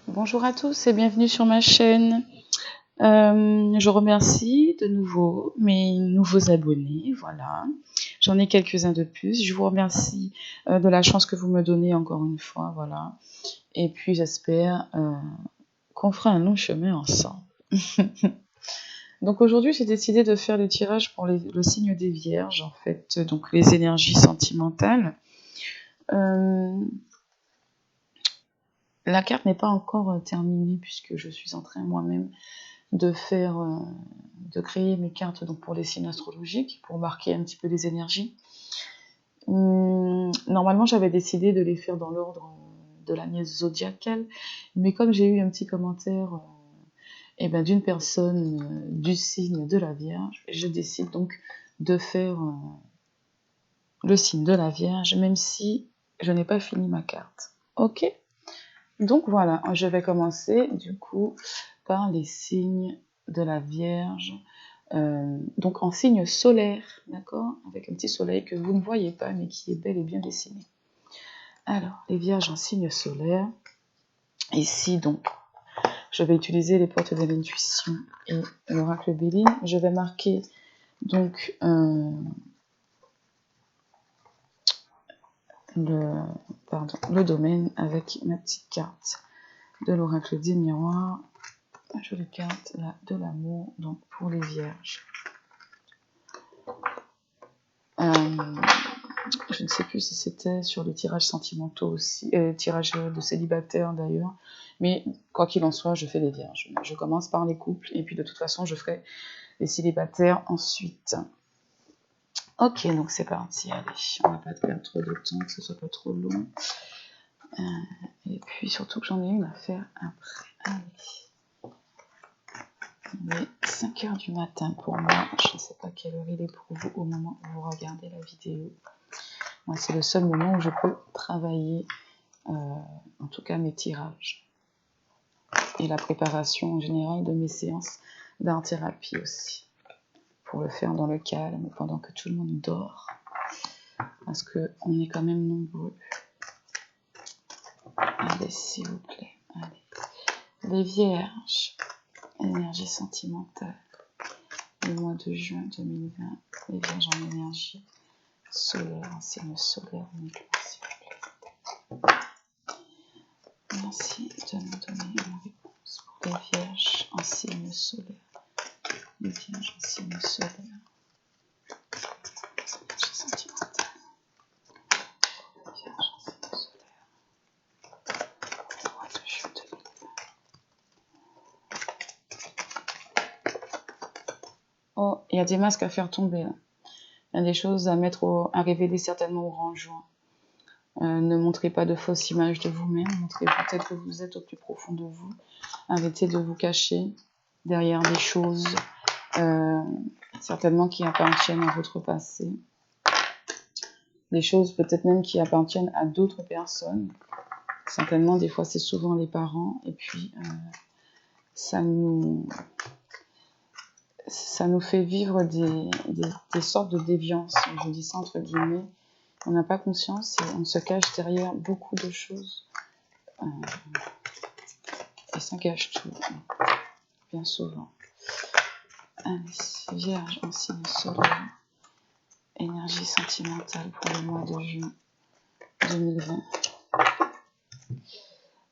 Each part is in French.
Bonjour à tous et bienvenue sur ma chaîne. Je remercie de nouveau mes nouveaux abonnés, voilà. J'en ai quelques-uns de plus. Je vous remercie de la chance que vous me donnez encore une fois, voilà. Et puis j'espère qu'on fera un long chemin ensemble. Donc aujourd'hui, j'ai décidé de faire les tirages pour le signe des Vierges, en fait, donc les énergies sentimentales. La carte n'est pas encore terminée puisque je suis en train moi-même de créer mes cartes donc pour les signes astrologiques, pour marquer un petit peu les énergies. Normalement, j'avais décidé de les faire dans l'ordre de l'année zodiacale, mais comme j'ai eu un petit commentaire d'une personne du signe de la Vierge, je décide donc de faire le signe de la Vierge, même si je n'ai pas fini ma carte. Ok ? Donc voilà, je vais commencer du coup par les signes de la Vierge, donc en signe solaire, d'accord, avec un petit soleil que vous ne voyez pas mais qui est bel et bien dessiné. Alors, les Vierges en signe solaire, ici donc, je vais utiliser les portes de l'intuition et l'oracle Béline. Je vais marquer donc le domaine avec ma petite carte de l'oracle des miroirs. Jolie carte là, de l'amour, donc pour les Vierges. Je ne sais plus si c'était sur les tirages sentimentaux aussi, tirages de célibataires d'ailleurs, mais quoi qu'il en soit, je fais les Vierges. Je commence par les couples, et puis de toute façon, je ferai les célibataires ensuite. Ok, donc c'est parti, allez, on va pas perdre trop de temps, que ce soit pas trop long. Et puis surtout que j'en ai une à faire après. Allez. Il est 5h du matin pour moi, je ne sais pas quelle heure il est pour vous au moment où vous regardez la vidéo. Moi, c'est le seul moment où je peux travailler, en tout cas mes tirages. Et la préparation en général de mes séances d'art-thérapie aussi. Pour le faire dans le calme, pendant que tout le monde dort. Parce qu'on est quand même nombreux. Allez, s'il vous plaît. Allez. Les Vierges, énergie sentimentale. Le mois de juin 2020, les Vierges en énergie solaire, en signe solaire uniquement, s'il vous plaît. Merci de me donner une réponse pour les Vierges en signe solaire. Les Vierges en signe solaire. Énergie sentimentale. Les Vierges en signe solaire. Le mois de juin 2020. Oh, il y a des masques à faire tomber là. Il y a des choses à à révéler certainement au grand jour. Ne montrez pas de fausses images de vous-même, montrez-vous tel que vous êtes au plus profond de vous. Arrêtez de vous cacher derrière des choses certainement qui appartiennent à votre passé. Des choses peut-être même qui appartiennent à d'autres personnes. Certainement, des fois, c'est souvent les parents. Et puis, ça nous fait vivre des sortes de déviances. Je dis ça entre guillemets. On n'a pas conscience et on se cache derrière beaucoup de choses. Et ça gâche tout, bien souvent. Allez, Vierge en signe solaire. Énergie sentimentale pour le mois de juin 2020.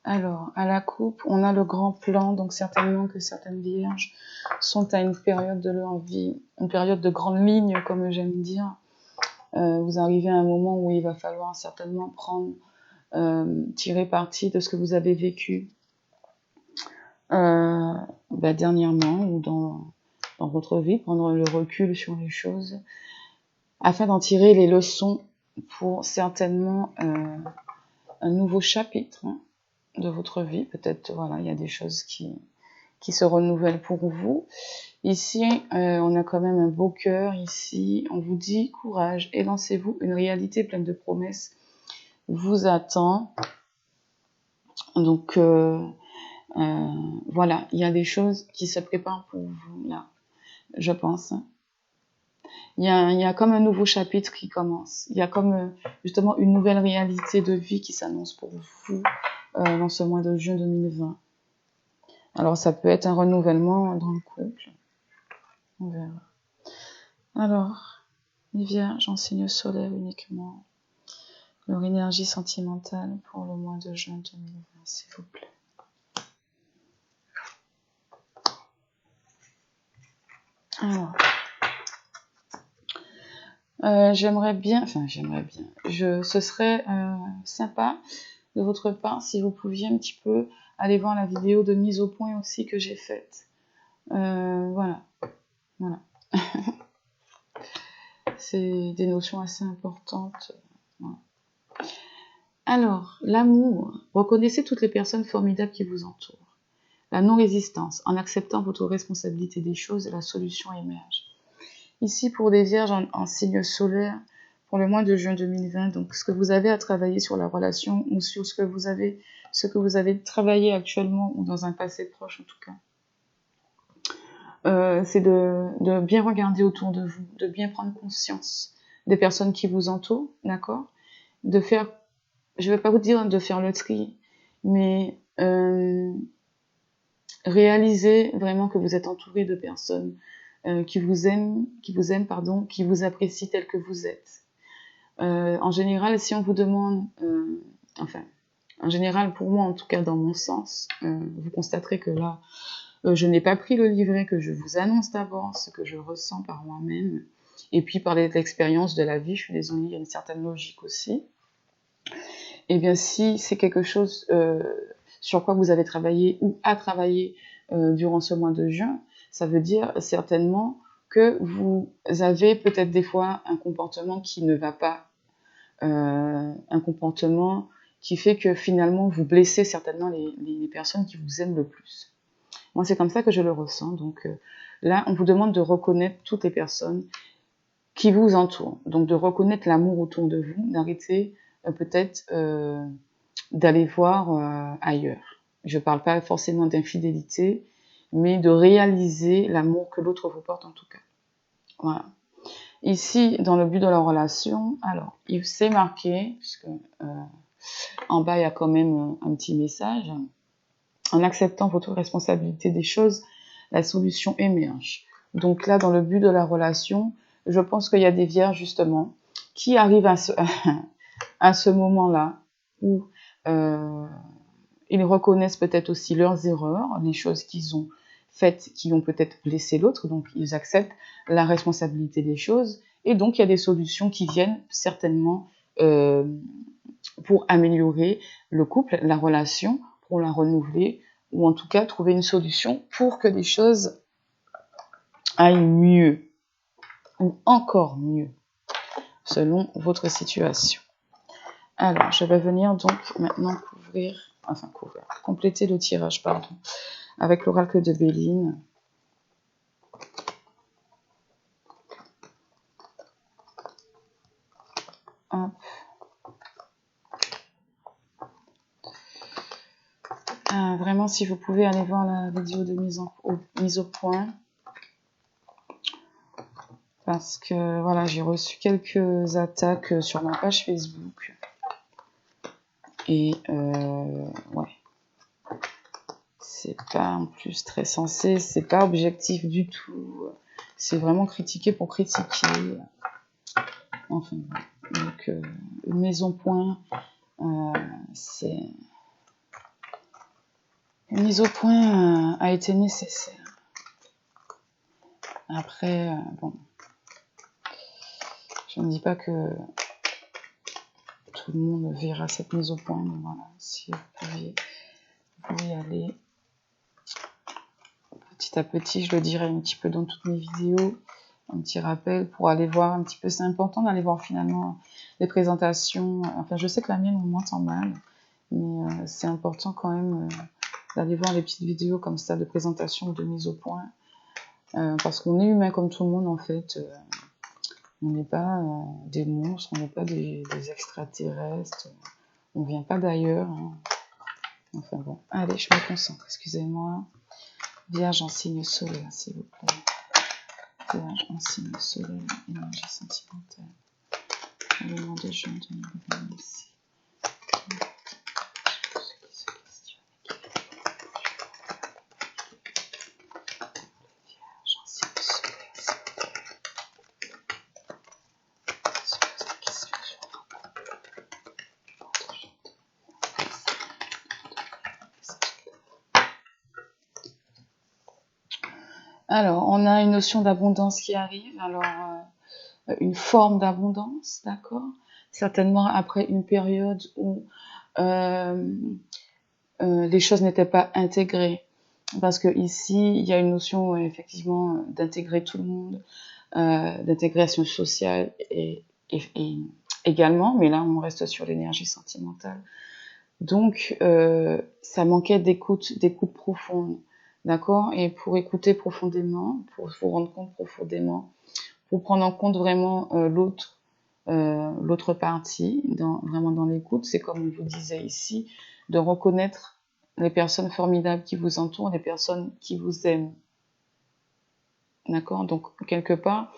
Alors, à la coupe, on a le grand plan, donc certainement que certaines Vierges sont à une période de leur vie, une période de grande ligne, comme j'aime dire. Vous arrivez à un moment où il va falloir certainement tirer parti de ce que vous avez vécu dernièrement ou dans votre vie, prendre le recul sur les choses, afin d'en tirer les leçons pour certainement un nouveau chapitre de votre vie. Peut-être, voilà, il y a des choses qui se renouvellent pour vous. Ici, on a quand même un beau cœur. Ici, on vous dit courage, élancez-vous. Une réalité pleine de promesses vous attend. Donc, voilà, il y a des choses qui se préparent pour vous, là, je pense. Il y a comme un nouveau chapitre qui commence. Il y a comme, justement, une nouvelle réalité de vie qui s'annonce pour vous dans ce mois de juin 2020. Alors, ça peut être un renouvellement dans le couple. On verra. Alors, les vierges en signe solaire uniquement. Leur énergie sentimentale pour le mois de juin 2020, s'il vous plaît. Alors, j'aimerais bien, ce serait sympa de votre part si vous pouviez un petit peu aller voir la vidéo de mise au point aussi que j'ai faite. Voilà. C'est des notions assez importantes. Voilà. Alors, l'amour. Reconnaissez toutes les personnes formidables qui vous entourent. La non-résistance. En acceptant votre responsabilité des choses, la solution émerge. Ici, pour des vierges en signe solaire, pour le mois de juin 2020, donc ce que vous avez à travailler sur la relation ou sur ce que vous avez travaillé actuellement ou dans un passé proche en tout cas, c'est de bien regarder autour de vous, de bien prendre conscience des personnes qui vous entourent, d'accord? De faire, je ne vais pas vous dire de faire le tri, mais réaliser vraiment que vous êtes entouré de personnes qui vous aiment, qui vous apprécient tel que vous êtes. En général, si on vous demande, en général, pour moi, en tout cas dans mon sens, vous constaterez que là, je n'ai pas pris le livret que je vous annonce d'avance, que je ressens par moi-même, et puis par l'expérience de la vie, je suis désolée, il y a une certaine logique aussi. Eh bien, si c'est quelque chose sur quoi vous avez travaillé ou à travailler durant ce mois de juin, ça veut dire certainement que vous avez peut-être des fois un comportement qui ne va pas, un comportement qui fait que finalement vous blessez certainement les personnes qui vous aiment le plus. Moi, c'est comme ça que je le ressens. Donc là, on vous demande de reconnaître toutes les personnes qui vous entourent. Donc de reconnaître l'amour autour de vous, d'arrêter peut-être d'aller voir ailleurs. Je ne parle pas forcément d'infidélité, mais de réaliser l'amour que l'autre vous porte en tout cas. Voilà. Ici, dans le but de la relation, alors, il s'est marqué, puisque en bas, il y a quand même un petit message. En acceptant votre responsabilité des choses, la solution émerge. Donc là, dans le but de la relation, je pense qu'il y a des vierges, justement, qui arrivent à ce moment-là où ils reconnaissent peut-être aussi leurs erreurs, les choses qu'ils ont faites qui ont peut-être blessé l'autre, donc ils acceptent la responsabilité des choses, et donc il y a des solutions qui viennent certainement pour améliorer le couple, la relation, pour la renouveler, ou en tout cas trouver une solution pour que les choses aillent mieux, ou encore mieux, selon votre situation. Alors, je vais venir donc maintenant compléter le tirage, avec l'oracle de Béline. Hop. Vraiment, si vous pouvez aller voir la vidéo de mise au point. Parce que, voilà, j'ai reçu quelques attaques sur ma page Facebook. Et, ouais. C'est pas en plus très sensé, c'est pas objectif du tout. C'est vraiment critiquer pour critiquer. Enfin, donc, une mise au point, c'est... Une mise au point a été nécessaire. Après, bon... Je ne dis pas que tout le monde verra cette mise au point, mais voilà, si vous pouvez y aller petit à petit, je le dirai un petit peu dans toutes mes vidéos, un petit rappel pour aller voir un petit peu, c'est important d'aller voir finalement les présentations, enfin je sais que la mienne on m'entend mal, mais c'est important quand même d'aller voir les petites vidéos comme ça de présentation ou de mise au point, parce qu'on est humain comme tout le monde en fait, on n'est pas des monstres, on n'est pas des extraterrestres, on vient pas d'ailleurs, hein. Enfin bon, allez, je me concentre, excusez-moi. Vierge en signe solaire, s'il vous plaît. Vierge en signe solaire, énergie sentimentale. Pour le mois de juin 2020 ici. Alors, on a une notion d'abondance qui arrive. Alors, une forme d'abondance, d'accord? Certainement après une période où les choses n'étaient pas intégrées. Parce que ici, il y a une notion effectivement d'intégrer tout le monde, d'intégration sociale et également, mais là on reste sur l'énergie sentimentale. Donc ça manquait d'écoute profonde, d'accord? Et pour écouter profondément, pour vous rendre compte profondément, pour prendre en compte vraiment l'autre partie, vraiment dans l'écoute, c'est comme on vous disait ici, de reconnaître les personnes formidables qui vous entourent, les personnes qui vous aiment. D'accord? Donc, quelque part,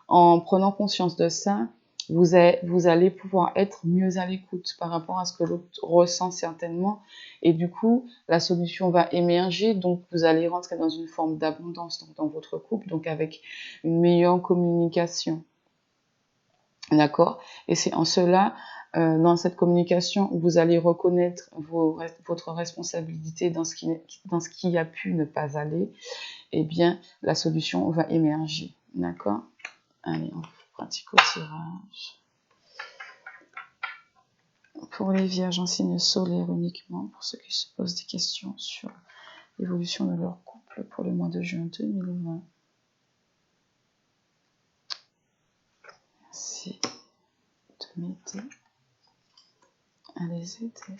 en prenant conscience de ça, vous allez pouvoir être mieux à l'écoute par rapport à ce que l'autre ressent certainement. Et du coup, la solution va émerger. Donc, vous allez rentrer dans une forme d'abondance dans votre couple, donc avec une meilleure communication. D'accord? Et c'est en cela, dans cette communication, vous allez reconnaître votre responsabilité dans ce qui a pu ne pas aller. Eh bien, la solution va émerger. D'accord? Allez, on pratique au tirage. Pour les vierges en signe solaire uniquement, pour ceux qui se posent des questions sur l'évolution de leur couple pour le mois de juin 2020. Merci de m'aider à les aider.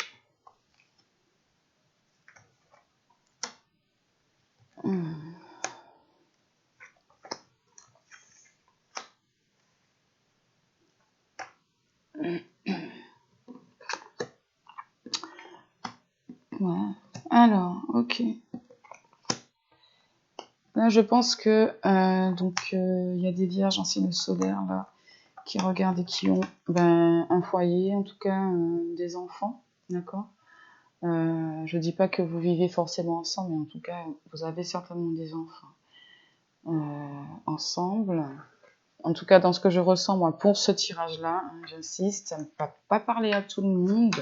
Ouais. Alors, ok. Là, je pense que il y a des vierges en signe solaire là qui regardent et qui ont un foyer, en tout cas des enfants, d'accord. Je dis pas que vous vivez forcément ensemble, mais en tout cas, vous avez certainement des enfants ensemble. En tout cas, dans ce que je ressens, moi, pour ce tirage-là, hein, j'insiste, ça ne va pas parler à tout le monde.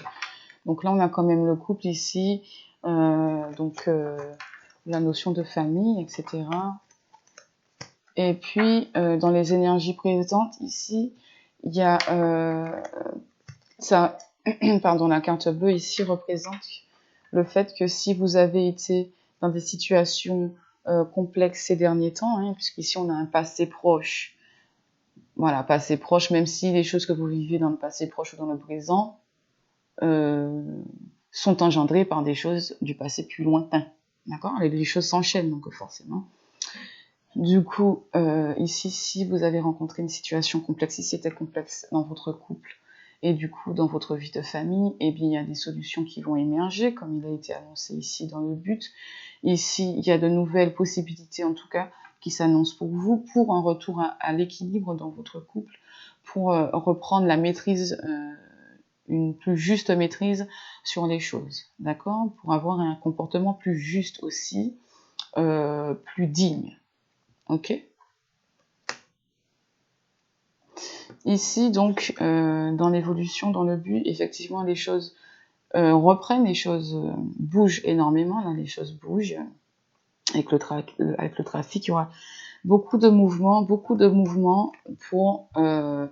Donc là, on a quand même le couple ici, la notion de famille, etc. Et puis, dans les énergies présentes ici, il y a ça, pardon, la carte bleue ici représente le fait que si vous avez été dans des situations complexes ces derniers temps, hein, puisqu'ici on a un passé proche, voilà, passé proche, même si les choses que vous vivez dans le passé proche ou dans le présent sont engendrées par des choses du passé plus lointain, d'accord? Les choses s'enchaînent, donc forcément. Du coup, ici, si vous avez rencontré une situation complexe, si c'était complexe dans votre couple, et du coup, dans votre vie de famille, eh bien, il y a des solutions qui vont émerger, comme il a été annoncé ici dans le but. Ici, il y a de nouvelles possibilités, en tout cas, qui s'annoncent pour vous, pour un retour à l'équilibre dans votre couple, pour reprendre la maîtrise, une plus juste maîtrise sur les choses, d'accord? Pour avoir un comportement plus juste aussi, plus digne, ok? Ici, donc, dans l'évolution, dans le but, effectivement, les choses reprennent, les choses bougent énormément. Là, les choses bougent. Avec le trafic, il y aura beaucoup de mouvements pour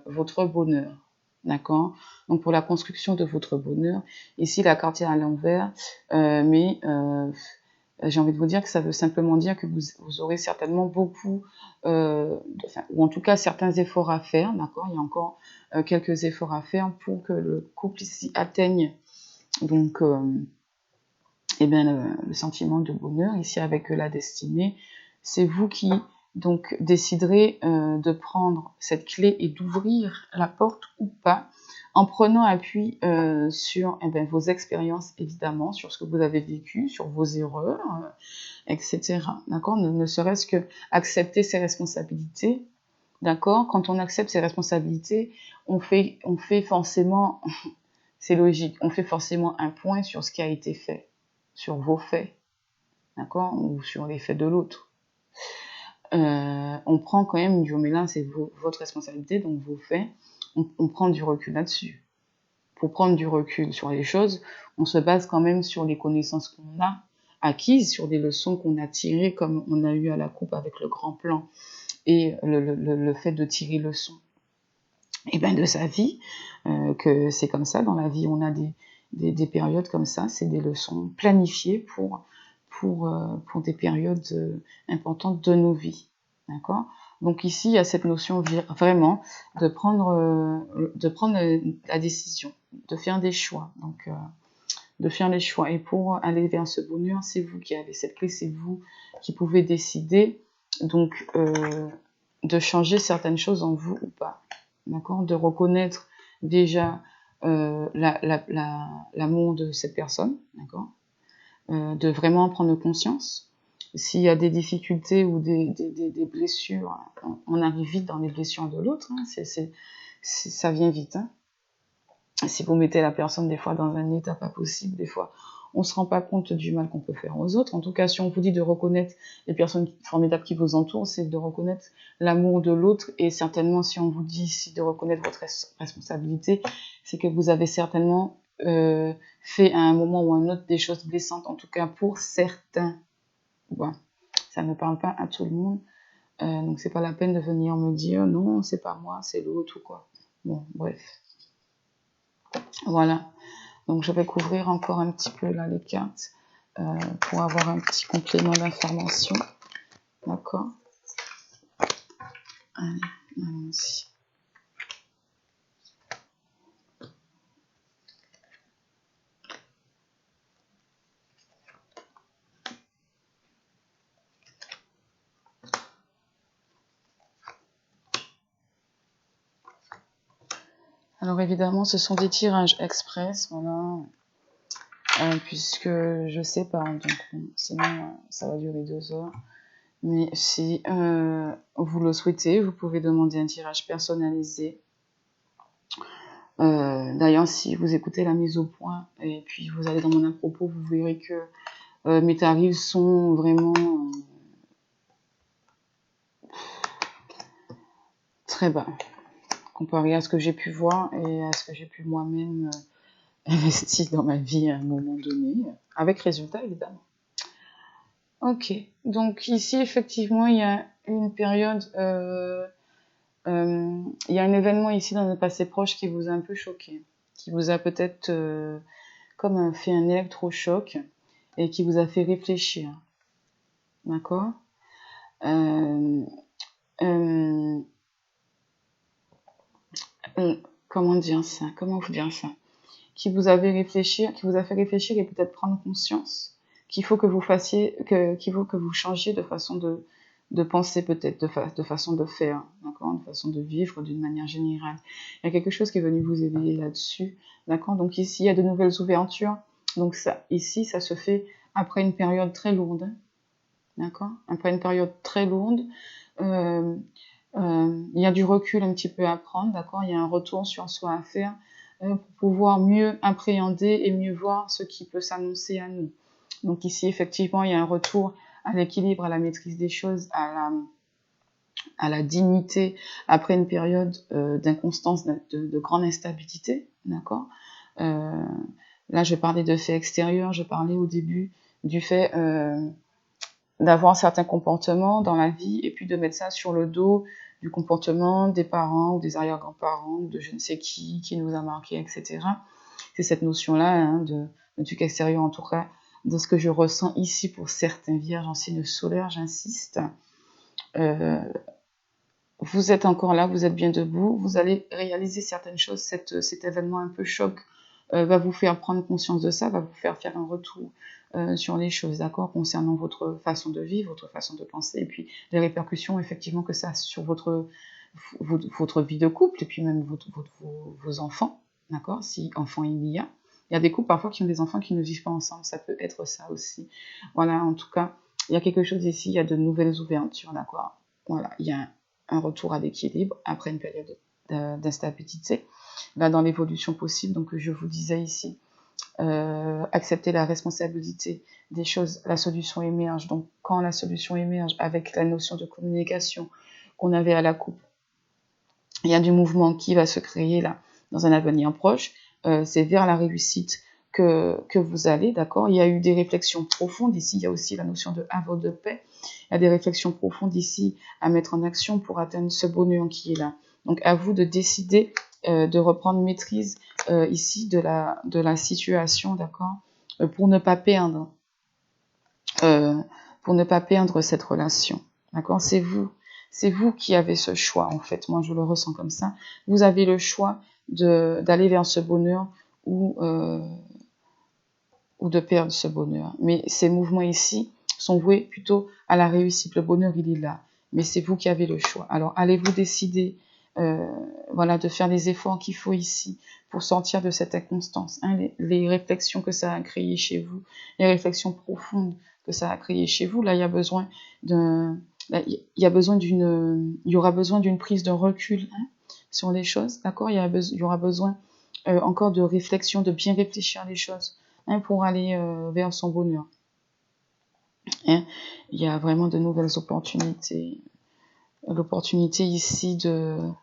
votre bonheur. D'accord? Donc, pour la construction de votre bonheur. Ici, la carte est à l'envers, mais j'ai envie de vous dire que ça veut simplement dire que vous aurez certainement beaucoup, ou en tout cas certains efforts à faire, d'accord? Il y a encore quelques efforts à faire pour que le couple ici atteigne donc le sentiment de bonheur. Ici avec la destinée, c'est vous qui donc déciderez de prendre cette clé et d'ouvrir la porte ou pas, en prenant appui sur vos expériences, évidemment, sur ce que vous avez vécu, sur vos erreurs, etc. D'accord? Ne serait-ce que accepter ses responsabilités. D'accord? Quand on accepte ses responsabilités, on fait forcément, c'est logique, on fait forcément un point sur ce qui a été fait, sur vos faits, d'accord? Ou sur les faits de l'autre. On prend quand même mais là c'est votre responsabilité, donc vos faits, on prend du recul là-dessus. Pour prendre du recul sur les choses, on se base quand même sur les connaissances qu'on a acquises, sur des leçons qu'on a tirées, comme on a eu à la coupe avec le grand plan, et le fait de tirer leçon de sa vie, que c'est comme ça, dans la vie, on a des périodes comme ça, c'est des leçons planifiées pour des périodes importantes de nos vies, d'accord? Donc ici, il y a cette notion vraiment de prendre la décision, de faire des choix, donc de faire les choix. Et pour aller vers ce bonheur, c'est vous qui avez cette clé, c'est vous qui pouvez décider, donc de changer certaines choses en vous ou pas, d'accord? De reconnaître déjà l'amour de cette personne, d'accord? De vraiment en prendre conscience. S'il y a des difficultés ou des blessures, on arrive vite dans les blessures de l'autre, hein, ça vient vite. Hein. Si vous mettez la personne des fois dans un état pas possible, des fois on se rend pas compte du mal qu'on peut faire aux autres. En tout cas, si on vous dit de reconnaître les personnes formidables qui vous entourent, c'est de reconnaître l'amour de l'autre, et certainement si on vous dit ici de reconnaître votre responsabilité, c'est que vous avez certainement fait à un moment ou à un autre des choses blessantes, en tout cas pour certains. Bon, ça ne parle pas à tout le monde, donc c'est pas la peine de venir me dire non, c'est pas moi, c'est l'autre ou quoi. Bon, bref. Voilà, donc je vais couvrir encore un petit peu là les cartes pour avoir un petit complément d'information, d'accord? Allez, allons-y. Alors évidemment, ce sont des tirages express, voilà, puisque je sais pas, donc sinon ça va durer 2 heures. Mais si vous le souhaitez, vous pouvez demander un tirage personnalisé. D'ailleurs, si vous écoutez la mise au point et puis vous allez dans mon à propos, vous verrez que mes tarifs sont vraiment très bas, comparé à ce que j'ai pu voir et à ce que j'ai pu moi-même investir dans ma vie à un moment donné, avec résultat évidemment. Ok, donc ici effectivement il y a une période, il y a un événement ici dans le passé proche qui vous a un peu choqué, qui vous a peut-être comme fait un électrochoc et qui vous a fait réfléchir, d'accord? Comment dire ça? Comment vous dire ça? Qui vous a fait réfléchir et peut-être prendre conscience qu'il faut que vous fassiez, qu'il faut que vous changiez de façon de penser peut-être, de façon de faire, d'accord, de façon de vivre d'une manière générale. Il y a quelque chose qui est venu vous éveiller là-dessus, d'accord. Donc ici, il y a de nouvelles ouvertures. Donc ça, ici, ça se fait après une période très lourde, d'accord. Après une période très lourde, il y a du recul un petit peu à prendre, d'accord. Il y a un retour sur soi à faire pour pouvoir mieux appréhender et mieux voir ce qui peut s'annoncer à nous. Donc ici, effectivement, il y a un retour à l'équilibre, à la maîtrise des choses, à la dignité après une période d'inconstance, de grande instabilité, d'accord. Là, je parlais de faits extérieurs, je parlais au début du fait d'avoir certains comportements dans la vie et puis de mettre ça sur le dos du comportement des parents ou des arrière-grands-parents ou de je ne sais qui nous a marqué, etc. C'est cette notion-là hein, de truc extérieur, en tout cas, de ce que je ressens ici pour certains vierges en signe solaire, j'insiste. Vous êtes encore là, vous êtes bien debout, vous allez réaliser certaines choses, cet événement un peu choc va vous faire prendre conscience de ça, va vous faire un retour sur les choses, d'accord, concernant votre façon de vivre, votre façon de penser, et puis les répercussions effectivement que ça a sur votre vie de couple, et puis même vos enfants, d'accord, si enfant il y a. Il y a des couples parfois qui ont des enfants qui ne vivent pas ensemble, ça peut être ça aussi. Voilà, en tout cas, il y a quelque chose ici, il y a de nouvelles ouvertures, d'accord. Voilà, il y a un retour à l'équilibre après une période d'instabilité. Là, dans l'évolution possible, donc je vous disais ici, accepter la responsabilité des choses, la solution émerge. Donc, quand la solution émerge avec la notion de communication qu'on avait à la coupe, il y a du mouvement qui va se créer là dans un avenir proche. C'est vers la réussite que vous allez, d'accord? Il y a eu des réflexions profondes ici, il y a aussi la notion de havre de paix. Il y a des réflexions profondes ici à mettre en action pour atteindre ce bonheur qui est là. Donc à vous de décider de reprendre maîtrise ici de la situation, d'accord? Pour ne pas perdre cette relation, d'accord? C'est vous qui avez ce choix, en fait. Moi, je le ressens comme ça. Vous avez le choix d'aller vers ce bonheur ou de perdre ce bonheur. Mais ces mouvements ici sont voués plutôt à la réussite. Le bonheur, il est là. Mais c'est vous qui avez le choix. Alors, allez-vous décider voilà, de faire les efforts qu'il faut ici pour sortir de cette inconstance, hein, les réflexions que ça a créées chez vous, les réflexions profondes que ça a créées chez vous. Là, il y a besoin il y aura besoin d'une prise de recul, hein, sur les choses, d'accord? Il y aura besoin encore de réflexion, de bien réfléchir les choses, hein, pour aller vers son bonheur. Hein? Il y a vraiment de nouvelles opportunités. L'opportunité ici de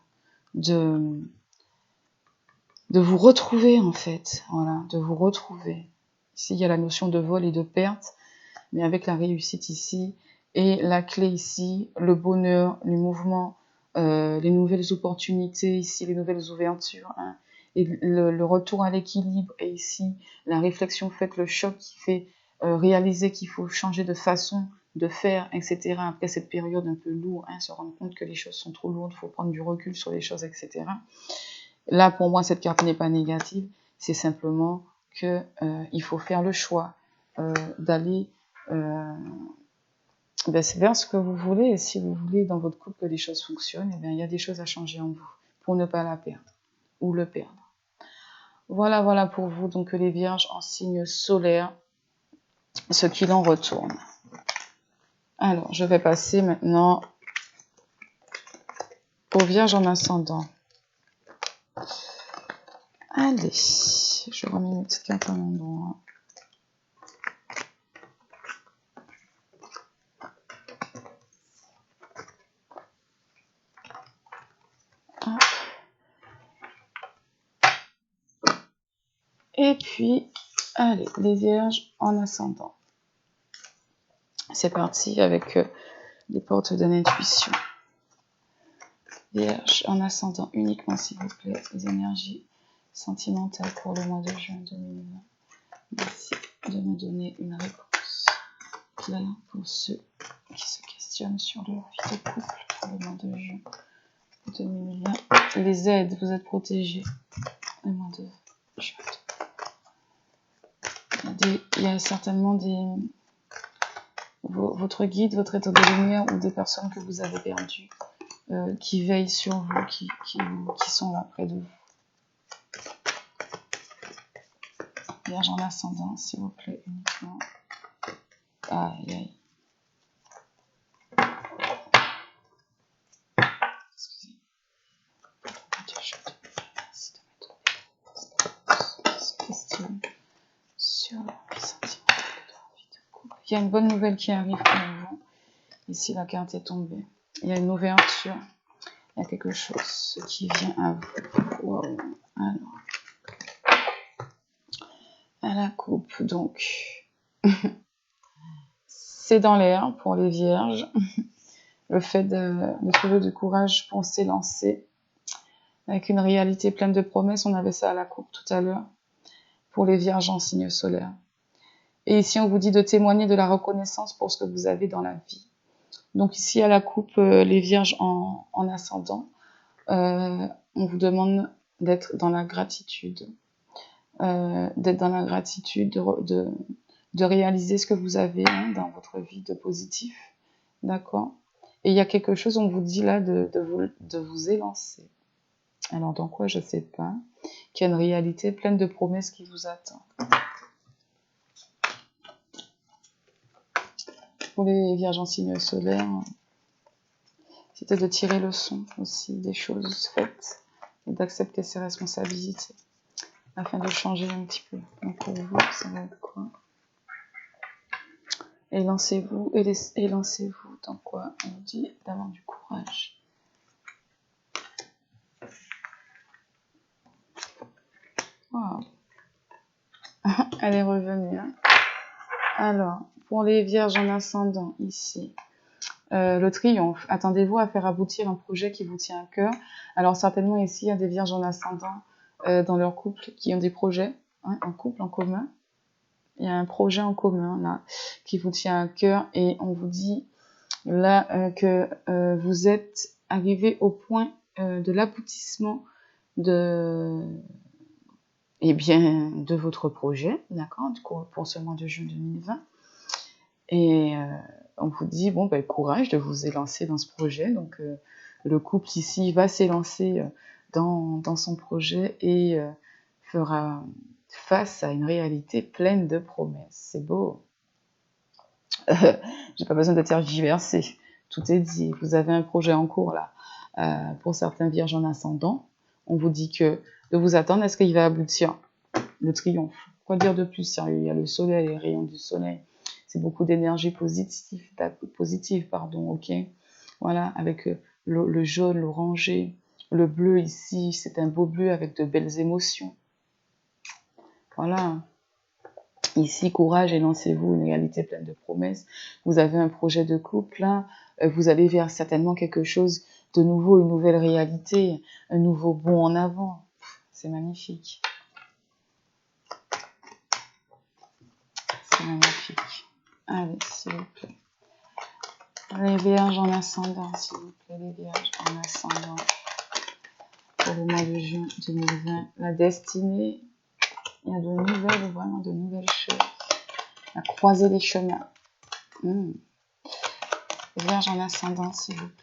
vous retrouver, en fait. Voilà, de vous retrouver. Ici, il y a la notion de vol et de perte, mais avec la réussite ici, et la clé ici, le bonheur, les mouvements, les nouvelles opportunités ici, les nouvelles ouvertures, hein, et le retour à l'équilibre, et ici, la réflexion faite, le choc qui fait réaliser qu'il faut changer de façon de faire, etc. Après cette période un peu lourde, hein, se rendre compte que les choses sont trop lourdes, il faut prendre du recul sur les choses, etc. Là, pour moi, cette carte n'est pas négative, c'est simplement que il faut faire le choix d'aller vers ce que vous voulez, et si vous voulez dans votre couple que les choses fonctionnent, eh bien, il y a des choses à changer en vous pour ne pas la perdre ou le perdre. Voilà pour vous, donc les vierges en signe solaire, ce qu'il en retourne. Alors, je vais passer maintenant aux vierges en ascendant. Allez, je remets mes petites cartes à l'endroit. Et puis, allez, les vierges en ascendant. C'est parti avec les portes de l'intuition. Vierge en ascendant uniquement, s'il vous plaît, les énergies sentimentales pour le mois de juin 2020. Merci de me donner une réponse claire pour ceux qui se questionnent sur leur vie de couple pour le mois de juin 2020. Les aides, vous êtes protégés. Le mois de juin. Il y a certainement votre guide, votre état de lumière ou des personnes que vous avez perdues qui veillent sur vous, qui sont là près de vous. Vierge en ascendant, s'il vous plaît, uniquement. Aïe, aïe. Excusez. Merci de me donner cette question sur les sentiments de la vie de couple. Il y a une bonne nouvelle qui arrive pour vous. Ici, la carte est tombée. Il y a une ouverture. Il y a quelque chose qui vient à vous. Wow. Alors. À la coupe, donc. C'est dans l'air pour les vierges. Le fait de trouver du courage pour s'élancer. Avec une réalité pleine de promesses. On avait ça à la coupe tout à l'heure. Pour les vierges en signe solaire. Et ici, on vous dit de témoigner de la reconnaissance pour ce que vous avez dans la vie. Donc ici, à la coupe, les vierges en ascendant, on vous demande d'être dans la gratitude. De réaliser ce que vous avez dans votre vie de positif. D'accord? Et il y a quelque chose, on vous dit là, de vous élancer. Alors, dans quoi, je ne sais pas. Qu'il y a une réalité pleine de promesses qui vous attend. Pour les vierges en signe solaire, c'était de tirer le son aussi des choses faites et d'accepter ses responsabilités afin de changer un petit peu. Donc pour vous, ça va être quoi? Élancez-vous dans quoi? On dit d'avoir du courage. Wow. Elle est revenue. Hein. Alors, pour les vierges en ascendant, ici, le triomphe. Attendez-vous à faire aboutir un projet qui vous tient à cœur. Alors, certainement, ici, il y a des vierges en ascendant dans leur couple qui ont des projets, hein, en couple, en commun. Il y a un projet en commun, là, qui vous tient à cœur. Et on vous dit, là, que vous êtes arrivé au point de l'aboutissement eh bien, de votre projet, d'accord, pour ce mois de juin 2020. Et on vous dit, bon, ben, courage de vous élancer dans ce projet. Donc, le couple ici va s'élancer dans son projet et fera face à une réalité pleine de promesses. C'est beau. J'ai pas besoin de tergiverser. Tout est dit. Vous avez un projet en cours, là, pour certains vierges en ascendant. On vous dit que de vous attendre à ce qu'il va aboutir. Le triomphe. Quoi dire de plus sérieux? Il y a le soleil, les rayons du soleil. C'est beaucoup d'énergie positive, pardon, ok. Voilà, avec le jaune, l'orangé, le bleu ici, c'est un beau bleu avec de belles émotions. Voilà. Ici, courage et lancez-vous, une réalité pleine de promesses. Vous avez un projet de couple, là, vous allez vers certainement quelque chose de nouveau, une nouvelle réalité, un nouveau bond en avant. C'est magnifique. C'est magnifique. Allez, s'il vous plaît. Les vierges en ascendant, s'il vous plaît, les vierges en ascendant. Pour le mois de juin 2020. La destinée, il y a vraiment de nouvelles choses. À croiser les chemins. Les vierges en ascendant, s'il vous plaît.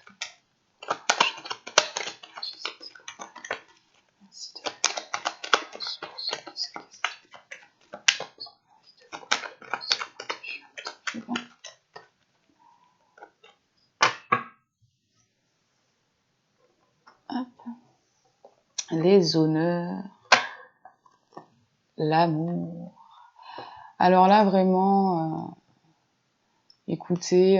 Les honneurs, l'amour. Alors là, vraiment, écoutez,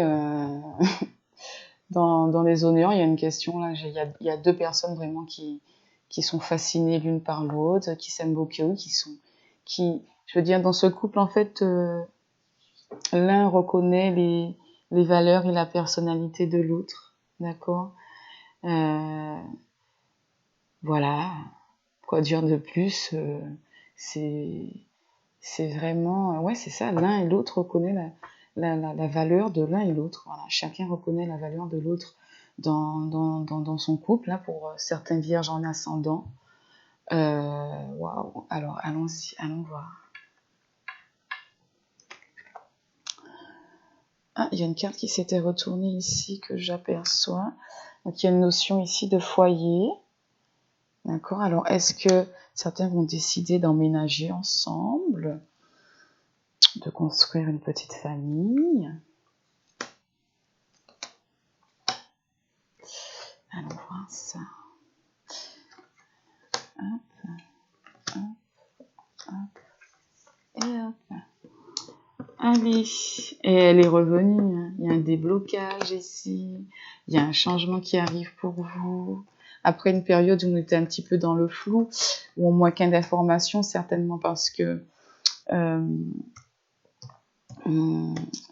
dans les honneurs, il y a une question, là, il y a deux personnes vraiment qui sont fascinées l'une par l'autre, qui s'aiment beaucoup, je veux dire, dans ce couple, en fait, l'un reconnaît les valeurs et la personnalité de l'autre, d'accord? Voilà, quoi dire de plus, c'est vraiment, ouais, c'est ça, l'un et l'autre reconnaît la valeur de l'un et l'autre, voilà, chacun reconnaît la valeur de l'autre dans son couple, là, pour certains vierges en ascendant. Waouh, alors allons-y, allons voir. Ah, il y a une carte qui s'était retournée ici que j'aperçois. Donc il y a une notion ici de foyer. D'accord, alors est-ce que certains vont décider d'emménager ensemble, de construire une petite famille? Allons voir ça. Hop, hop, hop, et hop. Allez, et elle est revenue. Il y a un déblocage ici. Il y a un changement qui arrive pour vous. Après une période où on était un petit peu dans le flou, ou au moins qu'un d'informations, certainement parce que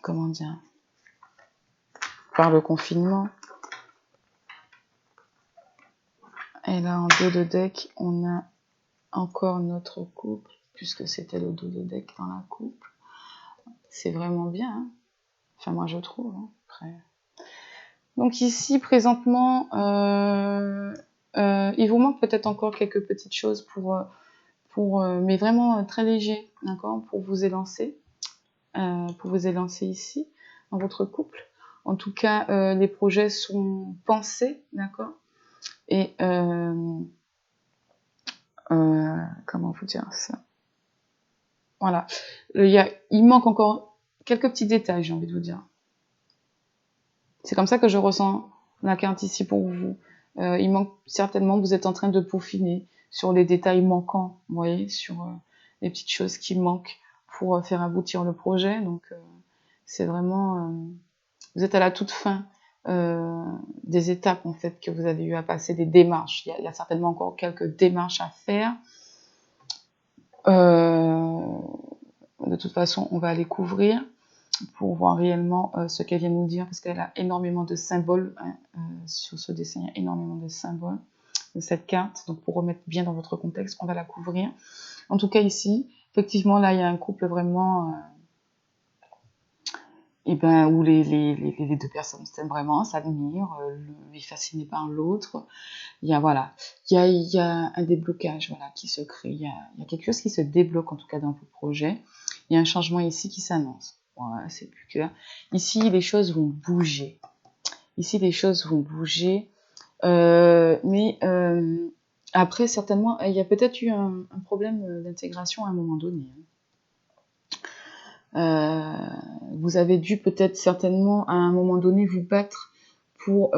comment dire, par le confinement. Et là, en dos de deck, on a encore notre couple, puisque c'était le dos de deck dans la couple. C'est vraiment bien, hein. Enfin, moi, je trouve. Hein. Après. Donc ici, présentement, il vous manque peut-être encore quelques petites choses mais vraiment très léger, d'accord, pour vous élancer ici, dans votre couple. En tout cas, les projets sont pensés, d'accord, et comment vous dire ça? Voilà. Il manque encore quelques petits détails, j'ai envie de vous dire. C'est comme ça que je ressens la carte ici pour vous. Il manque certainement, vous êtes en train de peaufiner sur les détails manquants, vous voyez, sur les petites choses qui manquent pour faire aboutir le projet. Donc, c'est vraiment... vous êtes à la toute fin des étapes, en fait, que vous avez eu à passer, des démarches. Il y a certainement encore quelques démarches à faire. de toute façon, on va aller couvrir pour voir réellement ce qu'elle vient nous dire, parce qu'elle a énormément de symboles, hein, sur ce dessin, il y a énormément de symboles de cette carte, donc pour remettre bien dans votre contexte, on va la couvrir. En tout cas ici, effectivement, là, il y a un couple vraiment, où les deux personnes s'aiment vraiment, s'admirent, l'un est fasciné par l'autre. Il y a, voilà, il y a un déblocage, voilà, qui se crée, il y a quelque chose qui se débloque, en tout cas, dans vos projets. Il y a un changement ici qui s'annonce. Voilà, c'est plus clair. Ici, les choses vont bouger. Ici, les choses vont bouger. Mais après, certainement, il y a peut-être eu un problème d'intégration à un moment donné. Vous avez dû peut-être certainement à un moment donné vous battre pour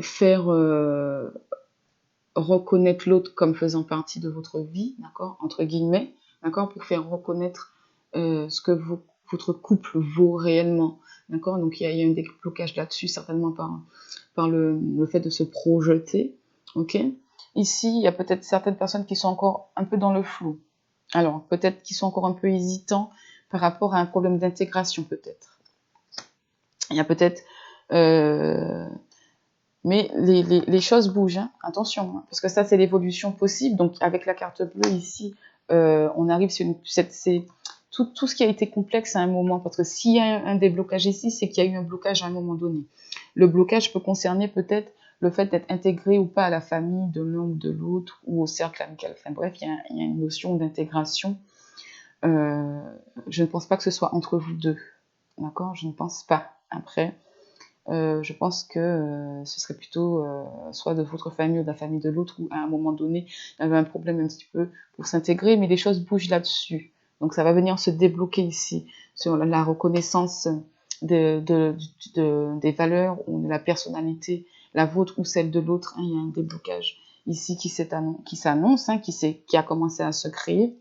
faire reconnaître l'autre comme faisant partie de votre vie, d'accord, entre guillemets, d'accord, pour faire reconnaître ce que votre couple vaut réellement, d'accord. Donc il y a un déblocage là-dessus, certainement par le fait de se projeter, ok. Ici, il y a peut-être certaines personnes qui sont encore un peu dans le flou. Alors, peut-être qu'ils sont encore un peu hésitants par rapport à un problème d'intégration, peut-être. Il y a peut-être... mais les choses bougent, hein. Attention, hein, parce que ça, c'est l'évolution possible. Donc, avec la carte bleue, ici, on arrive sur tout ce qui a été complexe à un moment. Parce que s'il y a un déblocage ici, c'est qu'il y a eu un blocage à un moment donné. Le blocage peut concerner peut-être le fait d'être intégré ou pas à la famille de l'un ou de l'autre, ou au cercle amical. Enfin bref, il y a une notion d'intégration. Je ne pense pas que ce soit entre vous deux. D'accord? Je ne pense pas. Après, je pense que ce serait plutôt soit de votre famille ou de la famille de l'autre, où à un moment donné, il y avait un problème un petit peu pour s'intégrer, mais les choses bougent là-dessus. Donc ça va venir se débloquer ici, sur la reconnaissance des valeurs ou de la personnalité, la vôtre ou celle de l'autre. Hein, il y a un déblocage ici qui s'annonce, hein, qui a commencé à se créer.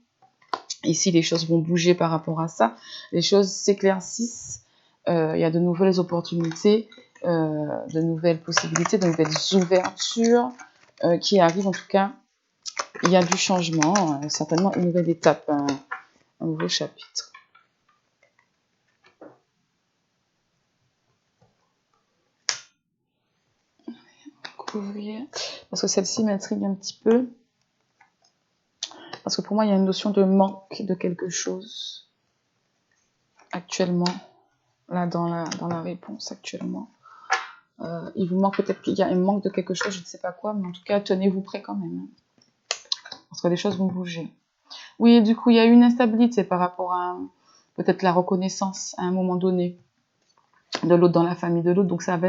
Ici, les choses vont bouger par rapport à ça. Les choses s'éclaircissent. Il y a de nouvelles opportunités, de nouvelles possibilités, de nouvelles ouvertures qui arrivent. En tout cas, il y a du changement, certainement une nouvelle étape, un nouveau chapitre. Couvrir. Parce que celle-ci m'intrigue un petit peu. Parce que pour moi, il y a une notion de manque de quelque chose actuellement. Là, dans la réponse actuellement. Il vous manque peut-être qu'il y a un manque de quelque chose, je ne sais pas quoi, mais en tout cas, tenez-vous prêt quand même. Parce que les choses vont bouger. Oui, du coup, il y a une instabilité par rapport à peut-être la reconnaissance à un moment donné de l'autre dans la famille de l'autre. Donc ça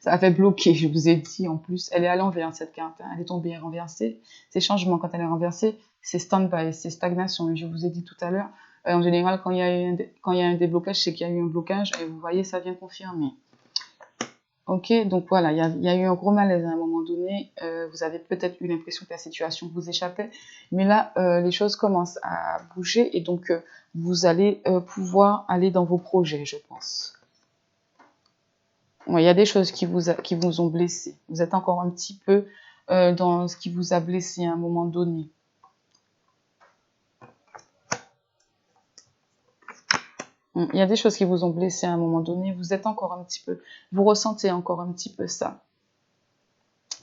avait bloqué, je vous ai dit. En plus, elle est à l'envers, cette carte. Hein. Elle est tombée renversée. C'est changement. Quand elle est renversée, c'est stand-by, c'est stagnation. Et je vous ai dit tout à l'heure, en général, quand il y a un déblocage, c'est qu'il y a eu un blocage. Et vous voyez, ça vient confirmer. Ok, donc voilà, il y a eu un gros malaise à un moment donné. Vous avez peut-être eu l'impression que la situation vous échappait, mais là, les choses commencent à bouger et donc vous allez pouvoir aller dans vos projets, je pense. Ouais, il y a des choses qui vous ont blessé. Vous êtes encore un petit peu dans ce qui vous a blessé à un moment donné. Il y a des choses qui vous ont blessé à un moment donné. Vous êtes encore un petit peu, vous ressentez encore un petit peu ça.